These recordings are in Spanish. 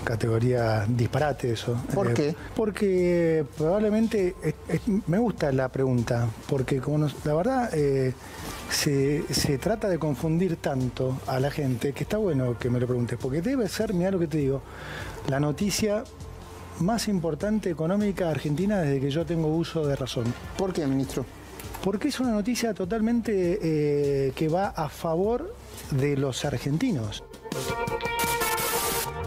Categoría disparate eso. ¿Por qué? Porque probablemente, me gusta la pregunta, porque la verdad se trata de confundir tanto a la gente que está bueno que me lo preguntes, porque debe ser, mirá lo que te digo, la noticia más importante económica argentina desde que yo tengo uso de razón. ¿Por qué, ministro? Porque es una noticia totalmente que va a favor de los argentinos.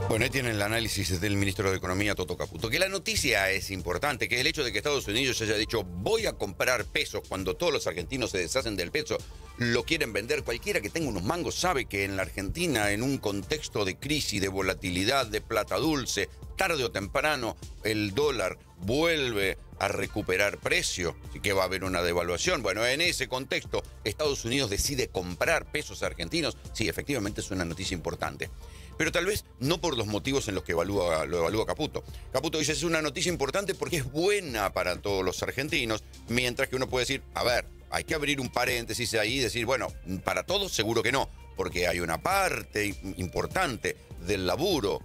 Bueno, ahí tienen el análisis del ministro de Economía, Toto Caputo. Que la noticia es importante, que el hecho de que Estados Unidos haya dicho voy a comprar pesos cuando todos los argentinos se deshacen del peso, lo quieren vender. Cualquiera que tenga unos mangos sabe que en la Argentina, en un contexto de crisis, de volatilidad, de plata dulce, tarde o temprano el dólar vuelve a recuperar precio, así que va a haber una devaluación. Bueno, en ese contexto, Estados Unidos decide comprar pesos argentinos. Sí, efectivamente es una noticia importante. Pero tal vez no por los motivos en los que lo evalúa Caputo. Caputo dice, es una noticia importante porque es buena para todos los argentinos, mientras que uno puede decir, a ver, hay que abrir un paréntesis ahí y decir, bueno, para todos seguro que no, porque hay una parte importante del laburo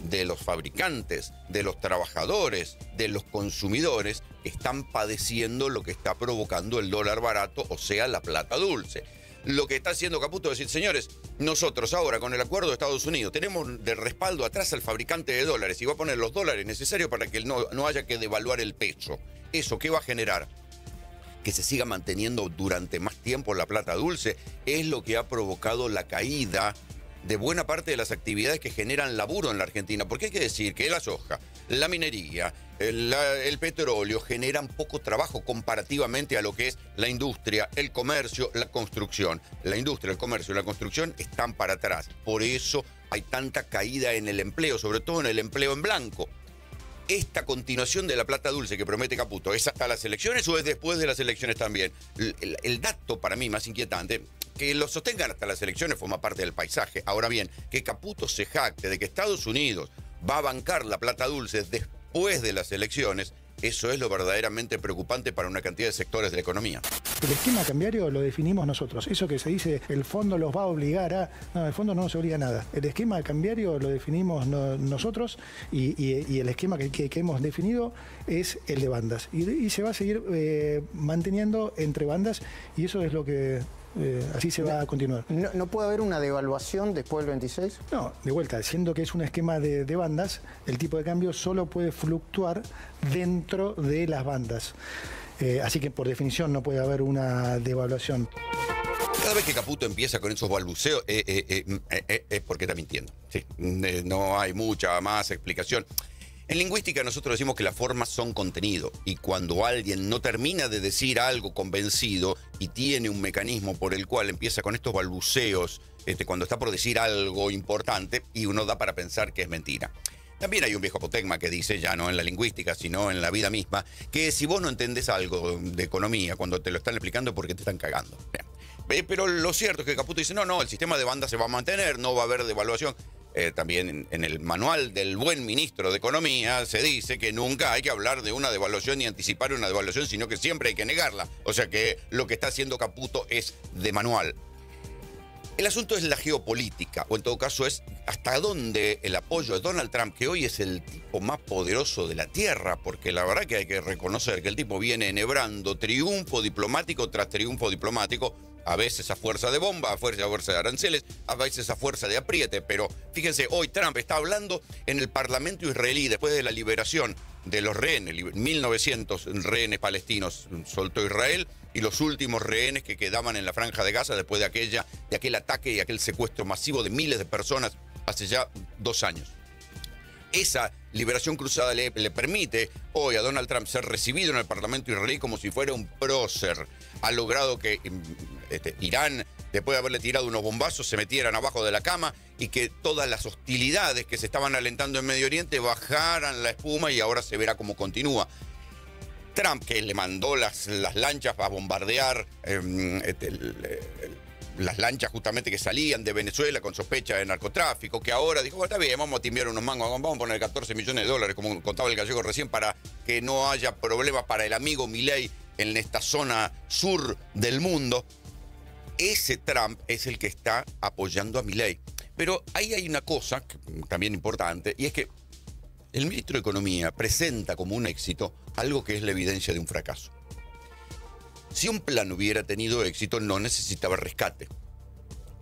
de los fabricantes, de los trabajadores, de los consumidores, que están padeciendo lo que está provocando el dólar barato, o sea, la plata dulce. Lo que está haciendo Caputo es decir, señores, nosotros ahora con el acuerdo de Estados Unidos tenemos de respaldo atrás al fabricante de dólares y va a poner los dólares necesarios para que no haya que devaluar el peso. ¿Eso qué va a generar? Que se siga manteniendo durante más tiempo la plata dulce. Es lo que ha provocado la caída de buena parte de las actividades que generan laburo en la Argentina. Porque hay que decir que la soja, la minería, el petróleo generan poco trabajo comparativamente a lo que es la industria, el comercio, la construcción. La industria, el comercio y la construcción están para atrás. Por eso hay tanta caída en el empleo, sobre todo en el empleo en blanco. Esta continuación de la plata dulce que promete Caputo, ¿es hasta las elecciones o es después de las elecciones también? El dato para mí más inquietante, que lo sostengan hasta las elecciones forma parte del paisaje. Ahora bien, que Caputo se jacte de que Estados Unidos va a bancar la plata dulce después de las elecciones, eso es lo verdaderamente preocupante para una cantidad de sectores de la economía. El esquema cambiario lo definimos nosotros. Eso que se dice, el fondo los va a obligar a... No, el fondo no nos obliga a nada. El esquema cambiario lo definimos nosotros y el esquema que hemos definido es el de bandas. Y se va a seguir manteniendo entre bandas y eso es lo que... así se va a continuar. ¿No puede haber una devaluación después del 26? No, de vuelta, siendo que es un esquema de bandas, el tipo de cambio solo puede fluctuar dentro de las bandas. Así que por definición no puede haber una devaluación. Cada vez que Caputo empieza con esos balbuceos es porque está mintiendo. Sí, no hay mucha más explicación. En lingüística nosotros decimos que las formas son contenido y cuando alguien no termina de decir algo convencido y tiene un mecanismo por el cual empieza con estos balbuceos cuando está por decir algo importante y uno da para pensar que es mentira. También hay un viejo apotegma que dice, ya no en la lingüística, sino en la vida misma, que si vos no entendés algo de economía cuando te lo están explicando es porque te están cagando. Pero lo cierto es que Caputo dice, no, el sistema de bandas se va a mantener, no va a haber devaluación. También en el manual del buen ministro de Economía se dice que nunca hay que hablar de una devaluación ni anticipar una devaluación, sino que siempre hay que negarla. O sea que lo que está haciendo Caputo es de manual. El asunto es la geopolítica, o en todo caso es hasta dónde el apoyo de Donald Trump, que hoy es el tipo más poderoso de la Tierra, porque la verdad que hay que reconocer que el tipo viene enhebrando triunfo diplomático tras triunfo diplomático, a veces a fuerza de bomba, a fuerza de aranceles, a veces a fuerza de apriete. Pero fíjense, hoy Trump está hablando en el Parlamento israelí después de la liberación de los rehenes, 1.900 rehenes palestinos soltó Israel y los últimos rehenes que quedaban en la Franja de Gaza después de aquel ataque y aquel secuestro masivo de miles de personas hace ya 2 años. Esa liberación cruzada le permite hoy a Donald Trump ser recibido en el Parlamento israelí como si fuera un prócer. Ha logrado que Irán, después de haberle tirado unos bombazos, se metieran abajo de la cama y que todas las hostilidades que se estaban alentando en Medio Oriente bajaran la espuma y ahora se verá cómo continúa. Trump, que le mandó las lanchas a bombardear las lanchas justamente que salían de Venezuela con sospecha de narcotráfico, que ahora dijo, está bien, vamos a timbiar unos mangos, vamos a poner 14 millones de dólares, como contaba el gallego recién, para que no haya problema para el amigo Milei en esta zona sur del mundo. Ese Trump es el que está apoyando a Milei. Pero ahí hay una cosa que, también importante, y es que el ministro de Economía presenta como un éxito algo que es la evidencia de un fracaso. Si un plan hubiera tenido éxito, no necesitaba rescate.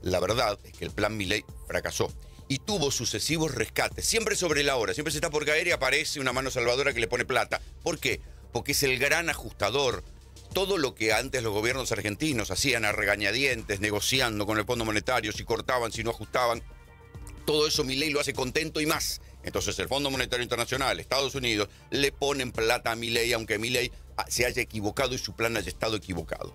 La verdad es que el plan Milei fracasó y tuvo sucesivos rescates, siempre sobre la hora, siempre se está por caer y aparece una mano salvadora que le pone plata. ¿Por qué? Porque es el gran ajustador. Todo lo que antes los gobiernos argentinos hacían a regañadientes, negociando con el Fondo Monetario, si cortaban, si no ajustaban, todo eso Milei lo hace contento y más. Entonces el Fondo Monetario Internacional, Estados Unidos, le ponen plata a Milei, aunque Milei se haya equivocado y su plan haya estado equivocado.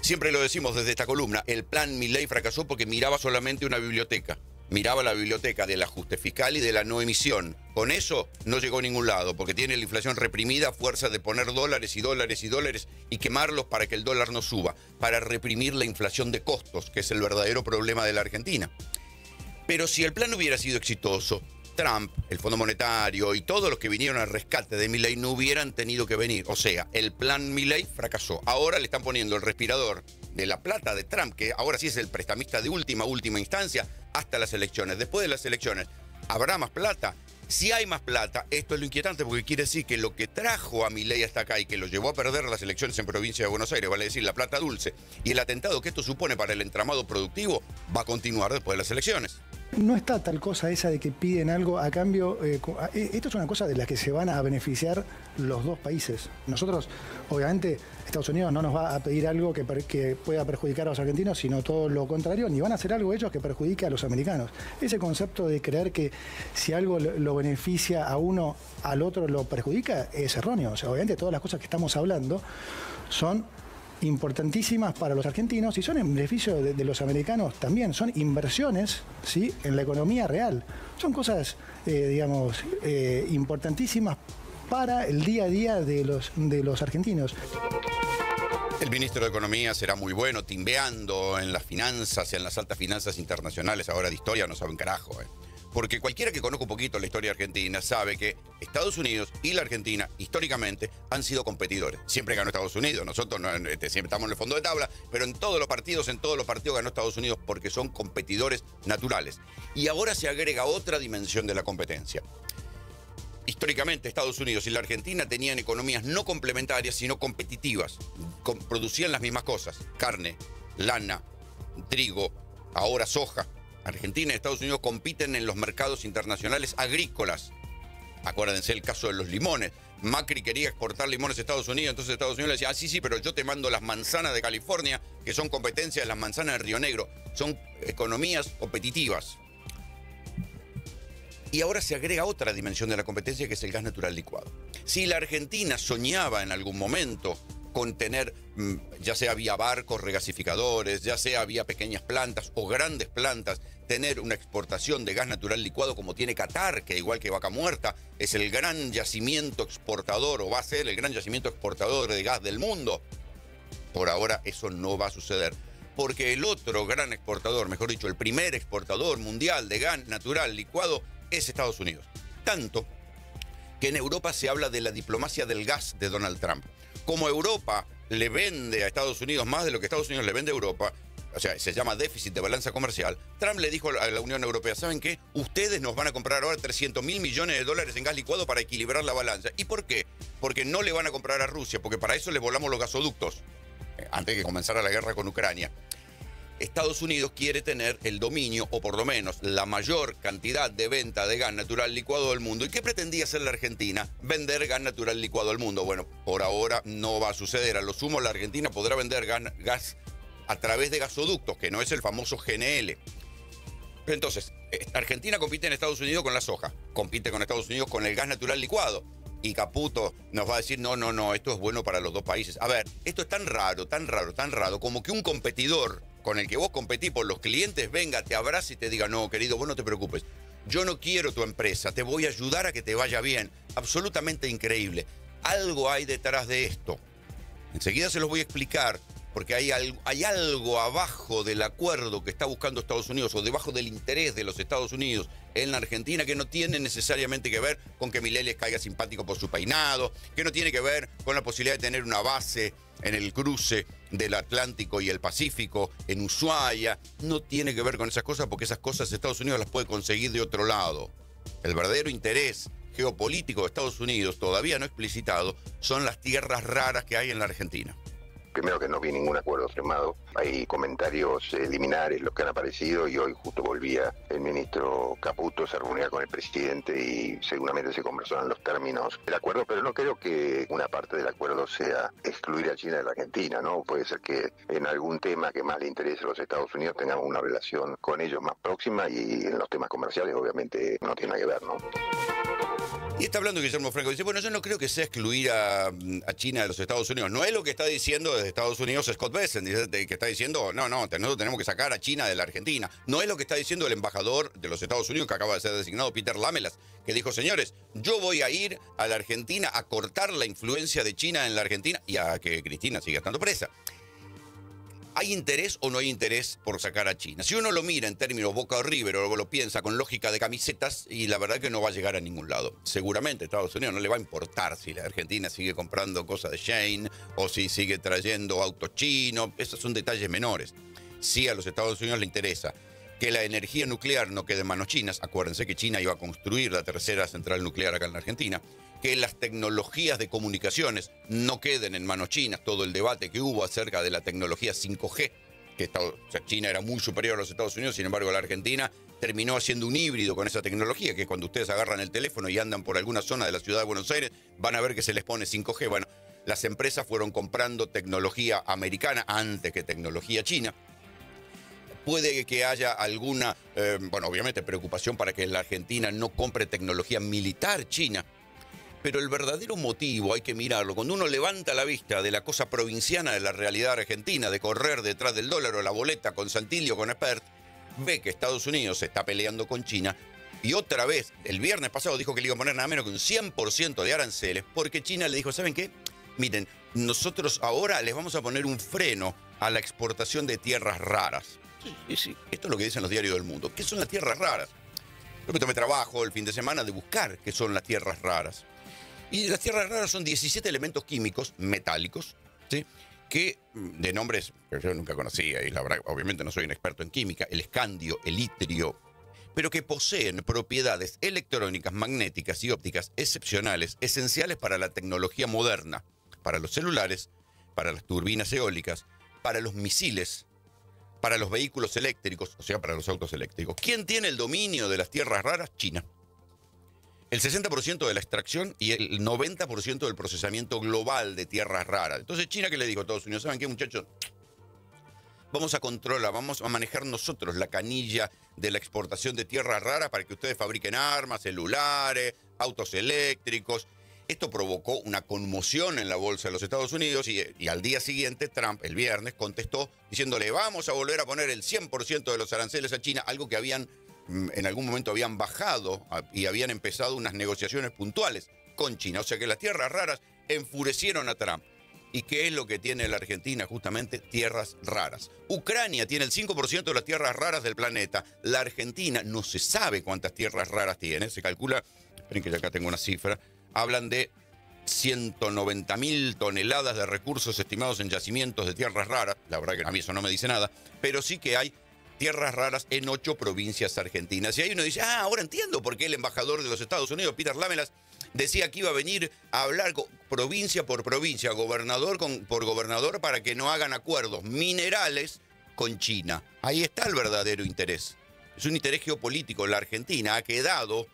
Siempre lo decimos desde esta columna, el plan Milei fracasó porque miraba solamente una biblioteca. Miraba la biblioteca del ajuste fiscal y de la no emisión. Con eso no llegó a ningún lado, porque tiene la inflación reprimida a fuerza de poner dólares y dólares y dólares y quemarlos para que el dólar no suba, para reprimir la inflación de costos, que es el verdadero problema de la Argentina. Pero si el plan hubiera sido exitoso, Trump, el Fondo Monetario y todos los que vinieron al rescate de Milei no hubieran tenido que venir. O sea, el plan Milei fracasó. Ahora le están poniendo el respirador de la plata de Trump, que ahora sí es el prestamista de última instancia, hasta las elecciones. Después de las elecciones, ¿habrá más plata? Si hay más plata, esto es lo inquietante, porque quiere decir que lo que trajo a Milei hasta acá y que lo llevó a perder las elecciones en provincia de Buenos Aires, vale decir, la plata dulce, y el atentado que esto supone para el entramado productivo, va a continuar después de las elecciones. No está tal cosa esa de que piden algo a cambio. Esto es una cosa de la que se van a beneficiar los dos países. Nosotros, obviamente, Estados Unidos no nos va a pedir algo que pueda perjudicar a los argentinos, sino todo lo contrario, ni van a hacer algo ellos que perjudique a los americanos. Ese concepto de creer que si algo lo beneficia a uno, al otro lo perjudica, es erróneo. O sea, obviamente todas las cosas que estamos hablando son importantísimas para los argentinos y son en beneficio de los americanos también. Son inversiones, ¿sí?, en la economía real. Son cosas, importantísimas para el día a día de los argentinos. El ministro de Economía será muy bueno timbeando en las finanzas, en las altas finanzas internacionales. Ahora de historia no saben carajo, Porque cualquiera que conozca un poquito la historia argentina sabe que Estados Unidos y la Argentina, históricamente, han sido competidores. Siempre ganó Estados Unidos. Nosotros siempre estamos en el fondo de tabla, pero en todos los partidos ganó Estados Unidos porque son competidores naturales. Y ahora se agrega otra dimensión de la competencia. Históricamente, Estados Unidos y la Argentina tenían economías no complementarias, sino competitivas. Producían las mismas cosas: carne, lana, trigo, ahora soja. Argentina y Estados Unidos compiten en los mercados internacionales agrícolas. Acuérdense el caso de los limones. Macri quería exportar limones a Estados Unidos, entonces Estados Unidos le decía, sí, pero yo te mando las manzanas de California, que son competencia de las manzanas de Río Negro. Son economías competitivas. Y ahora se agrega otra dimensión de la competencia, que es el gas natural licuado. Si la Argentina soñaba en algún momento con tener, ya sea vía barcos regasificadores, ya sea vía pequeñas plantas o grandes plantas, tener una exportación de gas natural licuado como tiene Qatar, que igual que Vaca Muerta, es el gran yacimiento exportador, o va a ser el gran yacimiento exportador de gas del mundo. Por ahora eso no va a suceder, porque el otro gran exportador, mejor dicho, el primer exportador mundial de gas natural licuado es Estados Unidos. Tanto que en Europa se habla de la diplomacia del gas de Donald Trump. Como Europa le vende a Estados Unidos más de lo que Estados Unidos le vende a Europa, o sea, se llama déficit de balanza comercial, Trump le dijo a la Unión Europea, ¿saben qué? Ustedes nos van a comprar ahora 300.000 millones de dólares en gas licuado para equilibrar la balanza. ¿Y por qué? Porque no le van a comprar a Rusia, porque para eso les volamos los gasoductos, antes de que comenzara la guerra con Ucrania. Estados Unidos quiere tener el dominio, o por lo menos la mayor cantidad de venta de gas natural licuado del mundo. ¿Y qué pretendía hacer la Argentina? Vender gas natural licuado al mundo. Bueno, por ahora no va a suceder. A lo sumo la Argentina podrá vender gas a través de gasoductos, que no es el famoso GNL. Entonces, Argentina compite en Estados Unidos con la soja, compite con Estados Unidos con el gas natural licuado. Y Caputo nos va a decir, no, esto es bueno para los dos países. A ver, esto es tan raro, como que un competidor con el que vos competís por los clientes venga, te abrace y te diga, no, querido, vos no te preocupes, yo no quiero tu empresa, te voy a ayudar a que te vaya bien. Absolutamente increíble. Algo hay detrás de esto. Enseguida se los voy a explicar, porque hay algo abajo del acuerdo que está buscando Estados Unidos o debajo del interés de los Estados Unidos en la Argentina que no tiene necesariamente que ver con que Milei les caiga simpático por su peinado, que no tiene que ver con la posibilidad de tener una base en el cruce del Atlántico y el Pacífico, en Ushuaia. No tiene que ver con esas cosas porque esas cosas Estados Unidos las puede conseguir de otro lado. El verdadero interés geopolítico de Estados Unidos, todavía no explicitado, son las tierras raras que hay en la Argentina. Primero que no vi ningún acuerdo firmado. Hay comentarios liminares los que han aparecido y hoy justo volvía el ministro Caputo, se reunía con el presidente y seguramente se conversaron los términos del acuerdo, pero no creo que una parte del acuerdo sea excluir a China de la Argentina, ¿no? Puede ser que en algún tema que más le interese a los Estados Unidos tengamos una relación con ellos más próxima y en los temas comerciales obviamente no tiene nada que ver, ¿no? Y está hablando Guillermo Franco, dice, bueno, yo no creo que sea excluir a China de los Estados Unidos. No es lo que está diciendo desde Estados Unidos Scott Bessent, que está diciendo, no, nosotros tenemos que sacar a China de la Argentina. No es lo que está diciendo el embajador de los Estados Unidos, que acaba de ser designado, Peter Lamelas, que dijo, señores, yo voy a ir a la Argentina a cortar la influencia de China en la Argentina y a que Cristina siga estando presa. ¿Hay interés o no hay interés por sacar a China? Si uno lo mira en términos Boca River o lo piensa con lógica de camisetas, y la verdad que no va a llegar a ningún lado. Seguramente a Estados Unidos no le va a importar si la Argentina sigue comprando cosas de Shein o si sigue trayendo autos chinos. Esos son detalles menores. Sí, a los Estados Unidos le interesa que la energía nuclear no quede en manos chinas. Acuérdense que China iba a construir la tercera central nuclear acá en la Argentina. Que las tecnologías de comunicaciones no queden en manos chinas. Todo el debate que hubo acerca de la tecnología 5G, que China era muy superior a los Estados Unidos, sin embargo la Argentina terminó haciendo un híbrido con esa tecnología, que cuando ustedes agarran el teléfono y andan por alguna zona de la ciudad de Buenos Aires, van a ver que se les pone 5G. Bueno, las empresas fueron comprando tecnología americana antes que tecnología china. Puede que haya alguna, obviamente preocupación para que la Argentina no compre tecnología militar china. Pero el verdadero motivo hay que mirarlo. Cuando uno levanta la vista de la cosa provinciana de la realidad argentina, de correr detrás del dólar o la boleta con Santilli o con Espert, ve que Estados Unidos se está peleando con China y otra vez, el viernes pasado dijo que le iba a poner nada menos que un 100% de aranceles porque China le dijo, ¿saben qué? Miren, nosotros ahora les vamos a poner un freno a la exportación de tierras raras. Sí, esto es lo que dicen los diarios del mundo. ¿Qué son las tierras raras? Yo me tomé trabajo el fin de semana de buscar qué son las tierras raras. Y las tierras raras son 17 elementos químicos metálicos, ¿sí? Que de nombres que yo nunca conocía, y la verdad, obviamente no soy un experto en química, el escandio, el itrio, pero que poseen propiedades electrónicas, magnéticas y ópticas excepcionales, esenciales para la tecnología moderna, para los celulares, para las turbinas eólicas, para los misiles, para los vehículos eléctricos, o sea, para los autos eléctricos. ¿Quién tiene el dominio de las tierras raras? China. El 60% de la extracción y el 90% del procesamiento global de tierras raras. Entonces, China, ¿qué le dijo a Estados Unidos? ¿Saben qué, muchachos? Vamos a controlar, vamos a manejar nosotros la canilla de la exportación de tierras raras para que ustedes fabriquen armas, celulares, autos eléctricos. Esto provocó una conmoción en la bolsa de los Estados Unidos y al día siguiente Trump, el viernes, contestó diciéndole vamos a volver a poner el 100% de los aranceles a China, algo que en algún momento habían bajado y habían empezado unas negociaciones puntuales con China. O sea que las tierras raras enfurecieron a Trump. ¿Y qué es lo que tiene la Argentina? Justamente tierras raras. Ucrania tiene el 5% de las tierras raras del planeta. La Argentina no se sabe cuántas tierras raras tiene. Se calcula, esperen que ya acá tengo una cifra, hablan de 190.000 toneladas de recursos estimados en yacimientos de tierras raras. La verdad que a mí eso no me dice nada. Pero sí que hay tierras raras en 8 provincias argentinas. Y ahí uno dice, ahora entiendo por qué el embajador de los Estados Unidos, Peter Lamelas, decía que iba a venir a hablar provincia por provincia, gobernador por gobernador, para que no hagan acuerdos minerales con China. Ahí está el verdadero interés. Es un interés geopolítico. La Argentina ha quedado...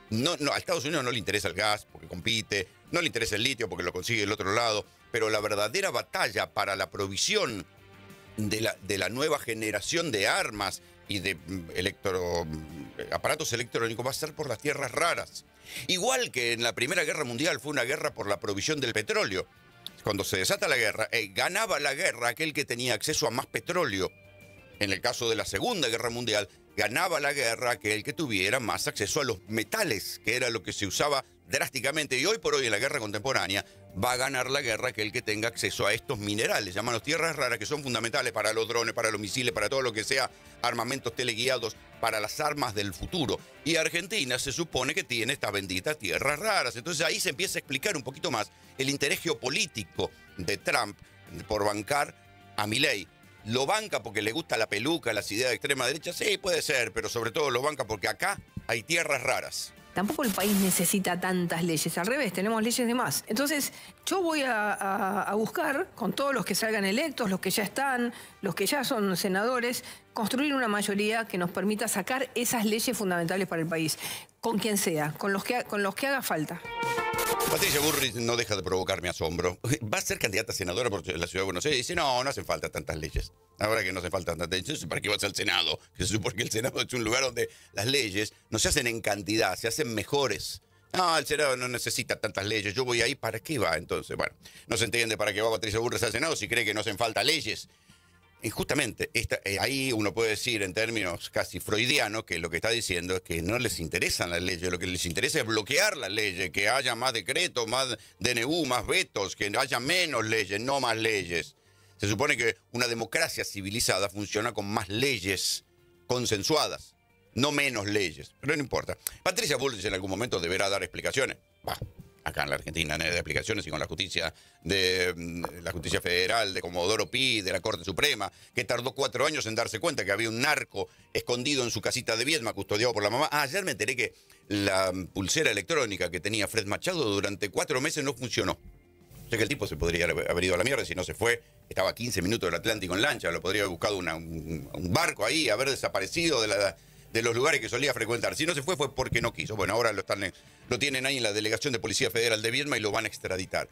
a Estados Unidos no le interesa el gas porque compite, no le interesa el litio porque lo consigue del otro lado, pero la verdadera batalla para la provisión de la nueva generación de armas y de aparatos electrónicos va a ser por las tierras raras. Igual que en la Primera Guerra Mundial fue una guerra por la provisión del petróleo. Cuando se desata la guerra, ganaba la guerra aquel que tenía acceso a más petróleo. En el caso de la Segunda Guerra Mundial, ganaba la guerra aquel que tuviera más acceso a los metales, que era lo que se usaba drásticamente. Y hoy por hoy en la guerra contemporánea va a ganar la guerra aquel que tenga acceso a estos minerales, llamados tierras raras, que son fundamentales para los drones, para los misiles, para todo lo que sea armamentos teleguiados, para las armas del futuro. Y Argentina se supone que tiene estas benditas tierras raras. Entonces ahí se empieza a explicar un poquito más el interés geopolítico de Trump por bancar a Milei. ¿Lo banca porque le gusta la peluca, las ideas de extrema derecha? Sí, puede ser, pero sobre todo lo banca porque acá hay tierras raras. Tampoco el país necesita tantas leyes, al revés, tenemos leyes de más. Entonces, yo voy a buscar, con todos los que salgan electos, los que ya están, los que ya son senadores, construir una mayoría que nos permita sacar esas leyes fundamentales para el país, con quien sea, con los que haga falta. Patricia Bullrich no deja de provocar mi asombro. Va a ser candidata a senadora por la Ciudad de Buenos Aires y dice, no hacen falta tantas leyes. Ahora que no hacen falta tantas leyes, ¿para qué vas al Senado? Que se supone que el Senado es un lugar donde las leyes no se hacen en cantidad, se hacen mejores. No, el Senado no necesita tantas leyes, yo voy ahí, ¿para qué va entonces? Bueno, no se entiende para qué va Patricia Bullrich al Senado si cree que no hacen falta leyes. Y justamente ahí uno puede decir en términos casi freudianos que lo que está diciendo es que no les interesan las leyes, lo que les interesa es bloquear las leyes, que haya más decretos, más DNU, más vetos, que haya menos leyes, no más leyes. Se supone que una democracia civilizada funciona con más leyes consensuadas, no menos leyes, pero no importa. Patricia Bullrich en algún momento deberá dar explicaciones. Acá en la Argentina, de aplicaciones y con la justicia federal, de Comodoro Pi, de la Corte Suprema, que tardó 4 años en darse cuenta que había un narco escondido en su casita de Viedma, custodiado por la mamá. Ayer me enteré que la pulsera electrónica que tenía Fred Machado durante 4 meses no funcionó. O sea que el tipo se podría haber ido a la mierda si no se fue. Estaba a 15 minutos del Atlántico en lancha, lo podría haber buscado un barco ahí, haber desaparecido de los lugares que solía frecuentar. Si no se fue porque no quiso. Bueno, ahora lo tienen ahí en la Delegación de Policía Federal de Viedma y lo van a extraditar.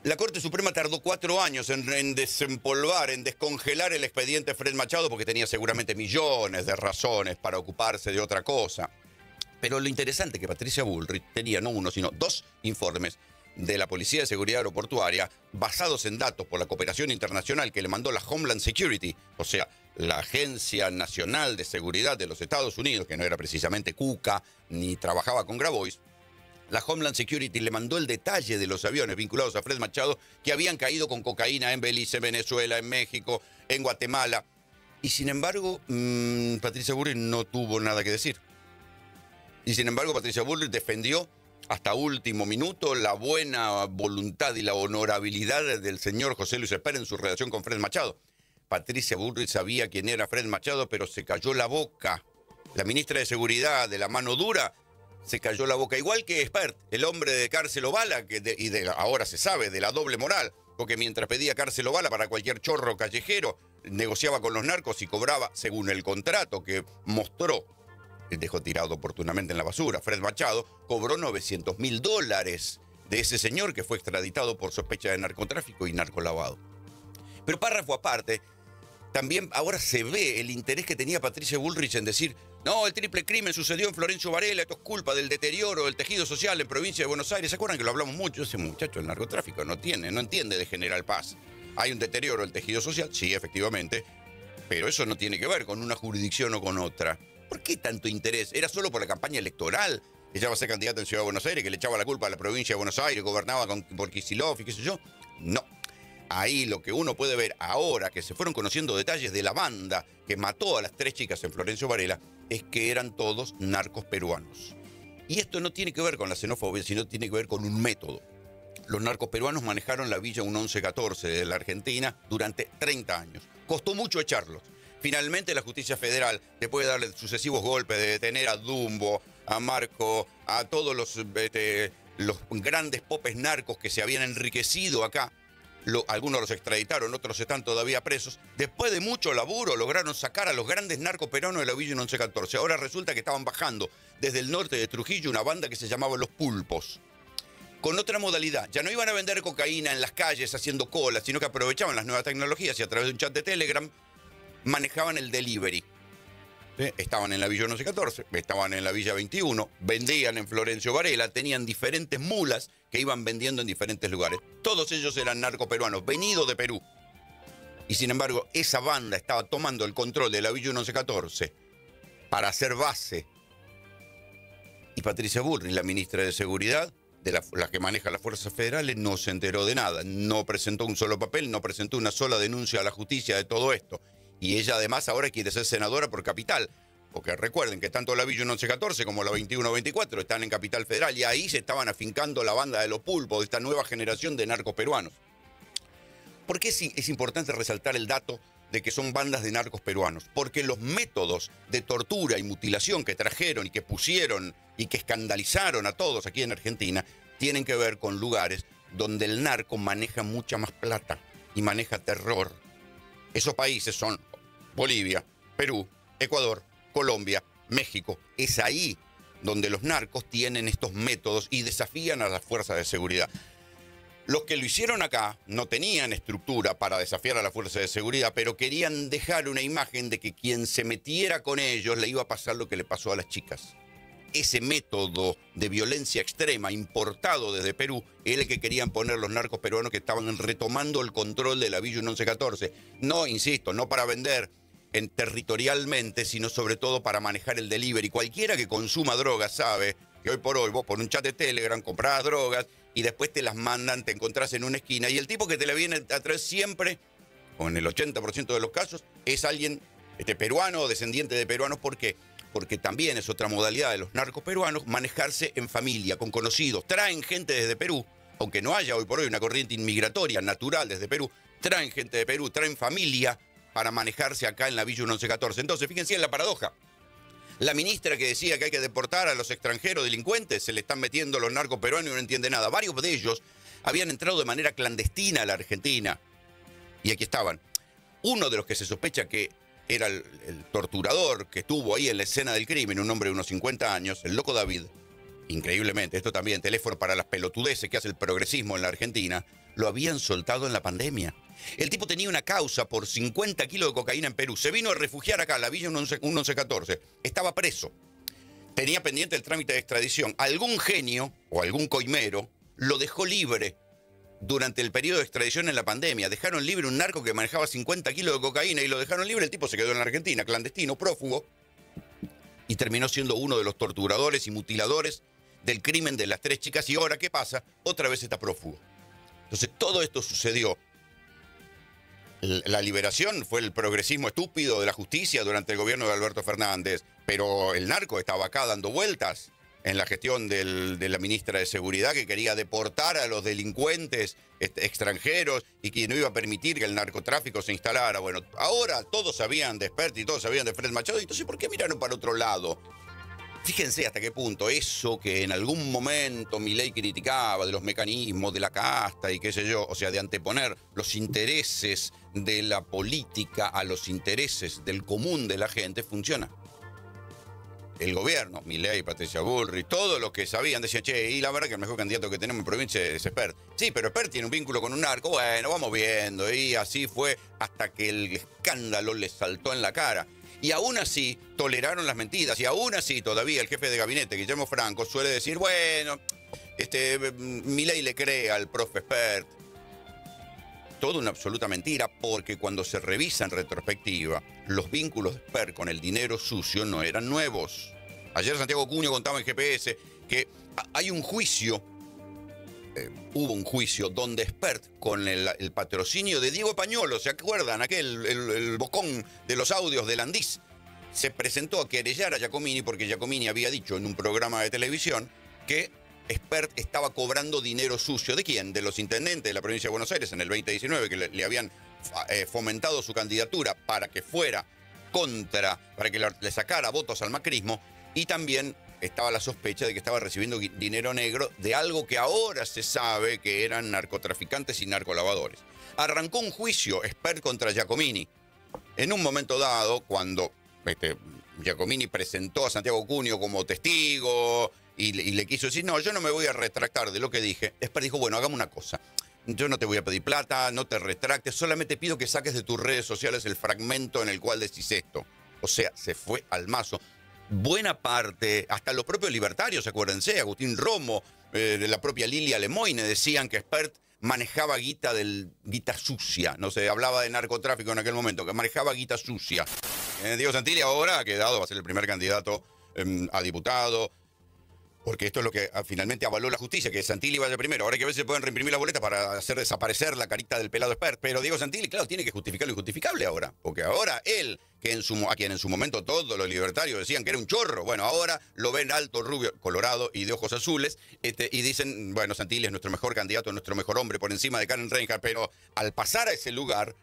La Corte Suprema tardó 4 años en desempolvar, en descongelar el expediente Fred Machado porque tenía seguramente millones de razones para ocuparse de otra cosa. Pero lo interesante es que Patricia Bullrich tenía no uno, sino 2 informes de la Policía de Seguridad Aeroportuaria basados en datos por la cooperación internacional que le mandó la Homeland Security, o sea, la Agencia Nacional de Seguridad de los Estados Unidos, que no era precisamente Cuca ni trabajaba con Grabois. La Homeland Security le mandó el detalle de los aviones vinculados a Fred Machado que habían caído con cocaína en Belice, en Venezuela, en México, en Guatemala. Y sin embargo, Patricia Bullrich no tuvo nada que decir. Y sin embargo, Patricia Bullrich defendió hasta último minuto la buena voluntad y la honorabilidad del señor José Luis Espert en su relación con Fred Machado. Patricia Bullrich sabía quién era Fred Machado, pero se cayó la boca. La ministra de Seguridad, de la mano dura, se cayó la boca. Igual que Espert, el hombre de cárcel o bala, ahora se sabe, de la doble moral, porque mientras pedía cárcel o bala para cualquier chorro callejero, negociaba con los narcos y cobraba según el contrato que mostró. Dejó tirado oportunamente en la basura. Fred Machado cobró $900.000 de ese señor que fue extraditado por sospecha de narcotráfico y narcolavado. Pero párrafo aparte, también ahora se ve el interés que tenía Patricia Bullrich en decir, no, el triple crimen sucedió en Florencio Varela, esto es culpa del deterioro del tejido social en provincia de Buenos Aires. ¿Se acuerdan que lo hablamos mucho? Ese muchacho del narcotráfico no entiende de General Paz. Hay un deterioro del tejido social, sí, efectivamente, pero eso no tiene que ver con una jurisdicción o con otra. ¿Por qué tanto interés? ¿Era solo por la campaña electoral? Ella va a ser candidata en Ciudad de Buenos Aires, que le echaba la culpa a la provincia de Buenos Aires, gobernaba por Kicillof y qué sé yo. No. Ahí lo que uno puede ver ahora, que se fueron conociendo detalles de la banda que mató a las 3 chicas en Florencio Varela, es que eran todos narcos peruanos. Y esto no tiene que ver con la xenofobia, sino tiene que ver con un método. Los narcos peruanos manejaron la Villa 1114 de la Argentina durante 30 años. Costó mucho echarlos. Finalmente la justicia federal, después de darle sucesivos golpes, de detener a Dumbo, a Marco, a todos los grandes popes narcos que se habían enriquecido acá, algunos los extraditaron, otros están todavía presos. Después de mucho laburo lograron sacar a los grandes narcos peruanos de la Villa 1114. Ahora resulta que estaban bajando desde el norte de Trujillo una banda que se llamaba Los Pulpos. Con otra modalidad, ya no iban a vender cocaína en las calles haciendo cola, sino que aprovechaban las nuevas tecnologías y a través de un chat de Telegram manejaban el delivery. Estaban en la Villa 1114, estaban en la Villa 21, vendían en Florencio Varela, tenían diferentes mulas que iban vendiendo en diferentes lugares. Todos ellos eran narcoperuanos, venidos de Perú. Y sin embargo, esa banda estaba tomando el control de la Villa 1114 para hacer base. Y Patricia Bullrich, la ministra de Seguridad, la que maneja las fuerzas federales, no se enteró de nada. No presentó un solo papel, no presentó una sola denuncia a la justicia de todo esto. Y ella además ahora quiere ser senadora por Capital. Porque recuerden que tanto la Villa 1114 como la 2124 están en Capital Federal y ahí se estaban afincando la banda de los pulpos, de esta nueva generación de narcos peruanos. ¿Por qué es importante resaltar el dato de que son bandas de narcos peruanos? Porque los métodos de tortura y mutilación que trajeron y que pusieron y que escandalizaron a todos aquí en Argentina tienen que ver con lugares donde el narco maneja mucha más plata y maneja terror. Esos países son Bolivia, Perú, Ecuador, Colombia, México. Es ahí donde los narcos tienen estos métodos y desafían a las fuerzas de seguridad. Los que lo hicieron acá no tenían estructura para desafiar a las fuerzas de seguridad, pero querían dejar una imagen de que quien se metiera con ellos le iba a pasar lo que le pasó a las chicas. Ese método de violencia extrema importado desde Perú era el que querían poner los narcos peruanos que estaban retomando el control de la Villa 1114. No, insisto, no para vender territorialmente, sino sobre todo para manejar el delivery. Cualquiera que consuma drogas sabe que hoy por hoy vos por un chat de Telegram comprás drogas y después te las mandan, te encontrás en una esquina y el tipo que te la viene a traer siempre, o en el 80% de los casos, es alguien peruano o descendiente de peruanos. ¿Por qué? Porque también es otra modalidad de los narcos peruanos manejarse en familia, con conocidos. Traen gente desde Perú, aunque no haya hoy por hoy una corriente inmigratoria natural desde Perú, traen gente de Perú, traen familia para manejarse acá en la Villa 1114. Entonces, fíjense en la paradoja. La ministra que decía que hay que deportar a los extranjeros delincuentes, se le están metiendo los narcos peruanos y no entiende nada. Varios de ellos habían entrado de manera clandestina a la Argentina. Y aquí estaban. Uno de los que se sospecha que era el torturador que estuvo ahí en la escena del crimen, un hombre de unos 50 años, el Loco David, increíblemente, esto también, teléfono para las pelotudeces que hace el progresismo en la Argentina, lo habían soltado en la pandemia. El tipo tenía una causa por 50 kilos de cocaína en Perú. Se vino a refugiar acá, la Villa 1114. Estaba preso. Tenía pendiente el trámite de extradición. Algún genio o algún coimero lo dejó libre durante el periodo de extradición en la pandemia. Dejaron libre un narco que manejaba 50 kilos de cocaína y lo dejaron libre. El tipo se quedó en la Argentina, clandestino, prófugo, y terminó siendo uno de los torturadores y mutiladores del crimen de las 3 chicas. Y ahora, ¿qué pasa? Otra vez está prófugo. Entonces, todo esto sucedió. La liberación fue el progresismo estúpido de la justicia durante el gobierno de Alberto Fernández, pero el narco estaba acá dando vueltas en la gestión de la ministra de Seguridad, que quería deportar a los delincuentes extranjeros y que no iba a permitir que el narcotráfico se instalara. Bueno, ahora todos sabían de Spert y todos sabían de Fred Machado, entonces ¿por qué miraron para otro lado? Fíjense hasta qué punto eso que en algún momento Milei criticaba de los mecanismos de la casta y qué sé yo, o sea, de anteponer los intereses de la política a los intereses del común de la gente, funciona. El gobierno, Milei, Patricia Bullrich, todos los que sabían decían, che, y la verdad que el mejor candidato que tenemos en provincia es Spert. Sí, pero Spert tiene un vínculo con un narco, bueno, vamos viendo, y así fue hasta que el escándalo les saltó en la cara. Y aún así toleraron las mentiras, y aún así todavía el jefe de gabinete, Guillermo Franco, suele decir, bueno, Milei le cree al profe Spert. Todo una absoluta mentira, porque cuando se revisa en retrospectiva, los vínculos de Spert con el dinero sucio no eran nuevos. Ayer Santiago Cuño contaba en GPS que hay un juicio, hubo un juicio donde Spert, con el patrocinio de Diego Pañolo, ¿se acuerdan? El bocón de los audios de Landís, se presentó a querellar a Giacomini porque Giacomini había dicho en un programa de televisión que Spert estaba cobrando dinero sucio. ¿De quién? De los intendentes de la provincia de Buenos Aires en el 2019, que le habían fomentado su candidatura para que fuera para que le sacara votos al macrismo, y también estaba la sospecha de que estaba recibiendo dinero negro de algo que ahora se sabe que eran narcotraficantes y narcolavadores. Arrancó un juicio Spert contra Giacomini. En un momento dado, cuando Giacomini presentó a Santiago Cuño como testigo y le quiso decir, no, yo no me voy a retractar de lo que dije, Spert dijo, bueno, hagamos una cosa. Yo no te voy a pedir plata, no te retractes, solamente pido que saques de tus redes sociales el fragmento en el cual decís esto. O sea, se fue al mazo. Buena parte, hasta los propios libertarios, acuérdense, Agustín Romo, de la propia Lilia Lemoyne, decían que Spert manejaba guita sucia. No sé, hablaba de narcotráfico en aquel momento, que manejaba guita sucia. Diego Santilli ahora ha quedado, va a ser el primer candidato a diputado, porque esto es lo que finalmente avaló la justicia, que Santilli vaya primero. Ahora hay que ver si se pueden reimprimir las boletas para hacer desaparecer la carita del pelado expert. Pero Diego Santilli, claro, tiene que justificar lo injustificable ahora. Porque ahora él, a quien en su momento todos los libertarios decían que era un chorro, bueno, ahora lo ven alto, rubio, colorado y de ojos azules, y dicen, bueno, Santilli es nuestro mejor candidato, nuestro mejor hombre por encima de Karen Reinhardt. Pero al pasar a ese lugar,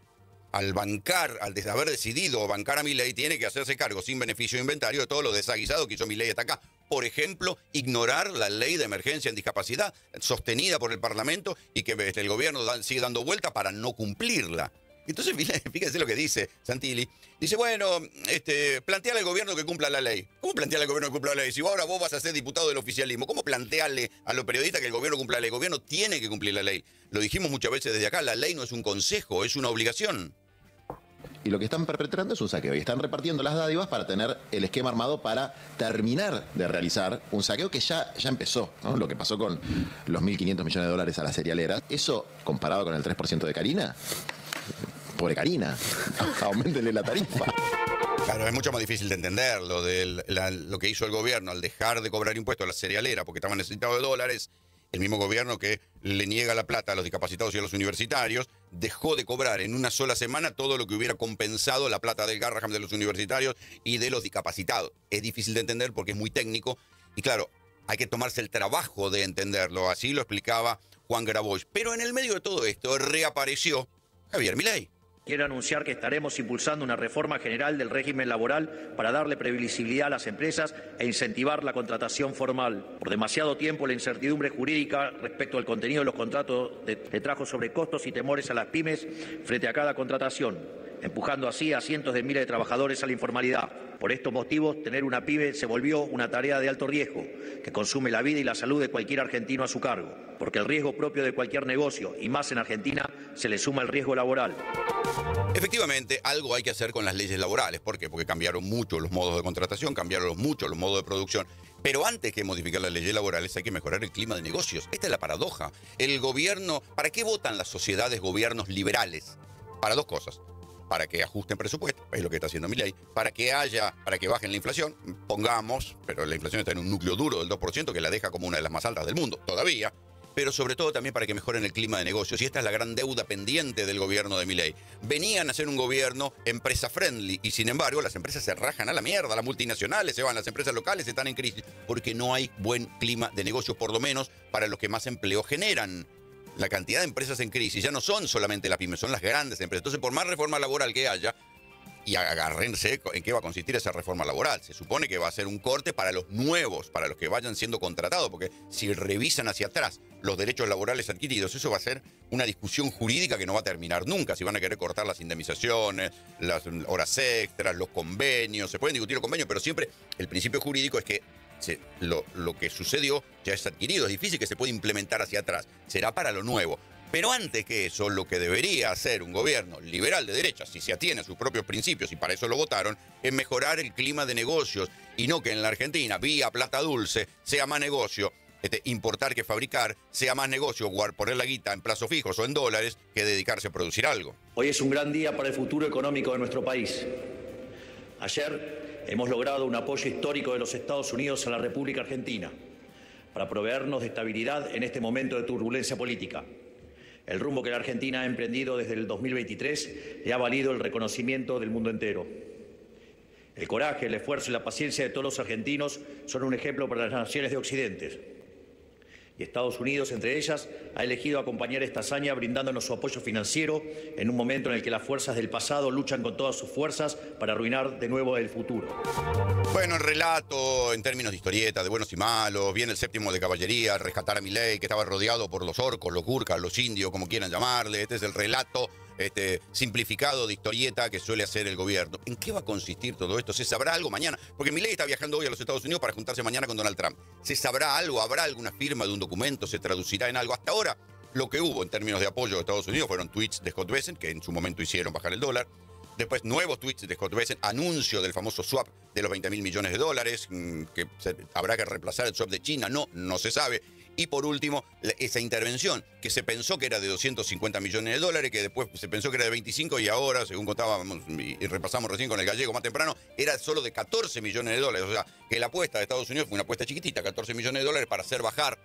al haber decidido bancar a Milei, tiene que hacerse cargo sin beneficio de inventario de todo lo desaguisado que hizo Milei hasta acá. Por ejemplo, ignorar la ley de emergencia en discapacidad sostenida por el Parlamento y que el gobierno sigue dando vuelta para no cumplirla. Entonces, fíjense lo que dice Santilli. Dice, bueno, planteale al gobierno que cumpla la ley. ¿Cómo planteale al gobierno que cumpla la ley? Si ahora vos vas a ser diputado del oficialismo, ¿cómo plantearle a los periodistas que el gobierno cumpla la ley? El gobierno tiene que cumplir la ley. Lo dijimos muchas veces desde acá, la ley no es un consejo, es una obligación. Y lo que están perpetrando es un saqueo. Y están repartiendo las dádivas para tener el esquema armado para terminar de realizar un saqueo que ya empezó, ¿no? Lo que pasó con los 1.500 millones de dólares a la cerealera. Eso, comparado con el 3% de Karina, pobre Karina, aumentenle la tarifa. Claro, es mucho más difícil de entender lo que hizo el gobierno al dejar de cobrar impuestos a la cerealera porque estaban necesitados de dólares. El mismo gobierno que le niega la plata a los discapacitados y a los universitarios dejó de cobrar en una sola semana todo lo que hubiera compensado la plata del Garraham de los universitarios y de los discapacitados. Es difícil de entender porque es muy técnico y claro, hay que tomarse el trabajo de entenderlo. Así lo explicaba Juan Grabois. Pero en el medio de todo esto reapareció Javier Milei. Quiero anunciar que estaremos impulsando una reforma general del régimen laboral para darle previsibilidad a las empresas e incentivar la contratación formal. Por demasiado tiempo la incertidumbre jurídica respecto al contenido de los contratos le trajo sobrecostos y temores a las pymes frente a cada contratación, empujando así a cientos de miles de trabajadores a la informalidad. Por estos motivos, tener una pyme se volvió una tarea de alto riesgo, que consume la vida y la salud de cualquier argentino a su cargo, porque el riesgo propio de cualquier negocio, y más en Argentina, se le suma el riesgo laboral. Efectivamente, algo hay que hacer con las leyes laborales. ¿Por qué? Porque cambiaron mucho los modos de contratación, cambiaron mucho los modos de producción. Pero antes que modificar las leyes laborales hay que mejorar el clima de negocios. Esta es la paradoja. El gobierno, ¿para qué votan las sociedades gobiernos liberales? Para dos cosas. Para que ajusten presupuesto, es lo que está haciendo Milei, para que bajen la inflación, pongamos, pero la inflación está en un núcleo duro del 2%, que la deja como una de las más altas del mundo, todavía, pero sobre todo también para que mejoren el clima de negocios. Y esta es la gran deuda pendiente del gobierno de Milei. Venían a ser un gobierno empresa friendly y sin embargo las empresas se rajan a la mierda, las multinacionales se van, las empresas locales están en crisis, porque no hay buen clima de negocios, por lo menos para los que más empleo generan. La cantidad de empresas en crisis ya no son solamente las pymes, son las grandes empresas. Entonces, por más reforma laboral que haya, y agárrense en qué va a consistir esa reforma laboral. Se supone que va a ser un corte para los nuevos, para los que vayan siendo contratados, porque si revisan hacia atrás los derechos laborales adquiridos, eso va a ser una discusión jurídica que no va a terminar nunca. Si van a querer cortar las indemnizaciones, las horas extras, los convenios, se pueden discutir los convenios, pero siempre el principio jurídico es que lo que sucedió ya es adquirido, es difícil que se pueda implementar hacia atrás, será para lo nuevo. Pero antes que eso, lo que debería hacer un gobierno liberal de derecha, si se atiene a sus propios principios, y para eso lo votaron, es mejorar el clima de negocios, y no que en la Argentina, vía plata dulce, sea más negocio importar que fabricar, sea más negocio poner la guita en plazos fijos o en dólares que dedicarse a producir algo. Hoy es un gran día para el futuro económico de nuestro país. Ayer hemos logrado un apoyo histórico de los Estados Unidos a la República Argentina para proveernos de estabilidad en este momento de turbulencia política. El rumbo que la Argentina ha emprendido desde el 2023 le ha valido el reconocimiento del mundo entero. El coraje, el esfuerzo y la paciencia de todos los argentinos son un ejemplo para las naciones de Occidente. Y Estados Unidos, entre ellas, ha elegido acompañar esta hazaña brindándonos su apoyo financiero en un momento en el que las fuerzas del pasado luchan con todas sus fuerzas para arruinar de nuevo el futuro. Bueno, el relato en términos de historieta, de buenos y malos, viene el séptimo de caballería, rescatar a Milei, que estaba rodeado por los orcos, los gurkas, los indios, como quieran llamarle. Este es el relato simplificado de historieta que suele hacer el gobierno. ¿En qué va a consistir todo esto? ¿Se sabrá algo mañana? Porque Milei está viajando hoy a los Estados Unidos para juntarse mañana con Donald Trump. ¿Se sabrá algo? ¿Habrá alguna firma de un documento? ¿Se traducirá en algo? Hasta ahora, lo que hubo en términos de apoyo de Estados Unidos fueron tweets de Scott Bessent, que en su momento hicieron bajar el dólar. Después, nuevos tweets de Scott Bessent, anuncio del famoso swap de los $20.000 millones, que habrá que reemplazar el swap de China. No se sabe. Y por último, esa intervención que se pensó que era de 250 millones de dólares, que después se pensó que era de 25 y ahora, según contábamos y repasamos recién con el gallego más temprano, era solo de 14 millones de dólares. O sea, que la apuesta de Estados Unidos fue una apuesta chiquitita, 14 millones de dólares para hacer bajar.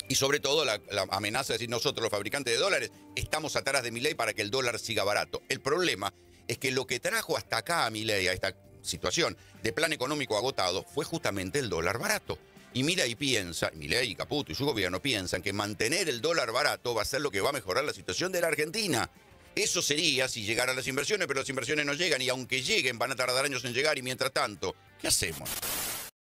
Y sobre todo la amenaza de decir nosotros los fabricantes de dólares estamos atrás de Milei para que el dólar siga barato. El problema es que lo que trajo hasta acá a Milei, a esta situación de plan económico agotado, fue justamente el dólar barato. Y Milei y Caputo y su gobierno piensan que mantener el dólar barato va a ser lo que va a mejorar la situación de la Argentina. Eso sería si llegaran las inversiones, pero las inversiones no llegan y aunque lleguen van a tardar años en llegar y mientras tanto, ¿qué hacemos?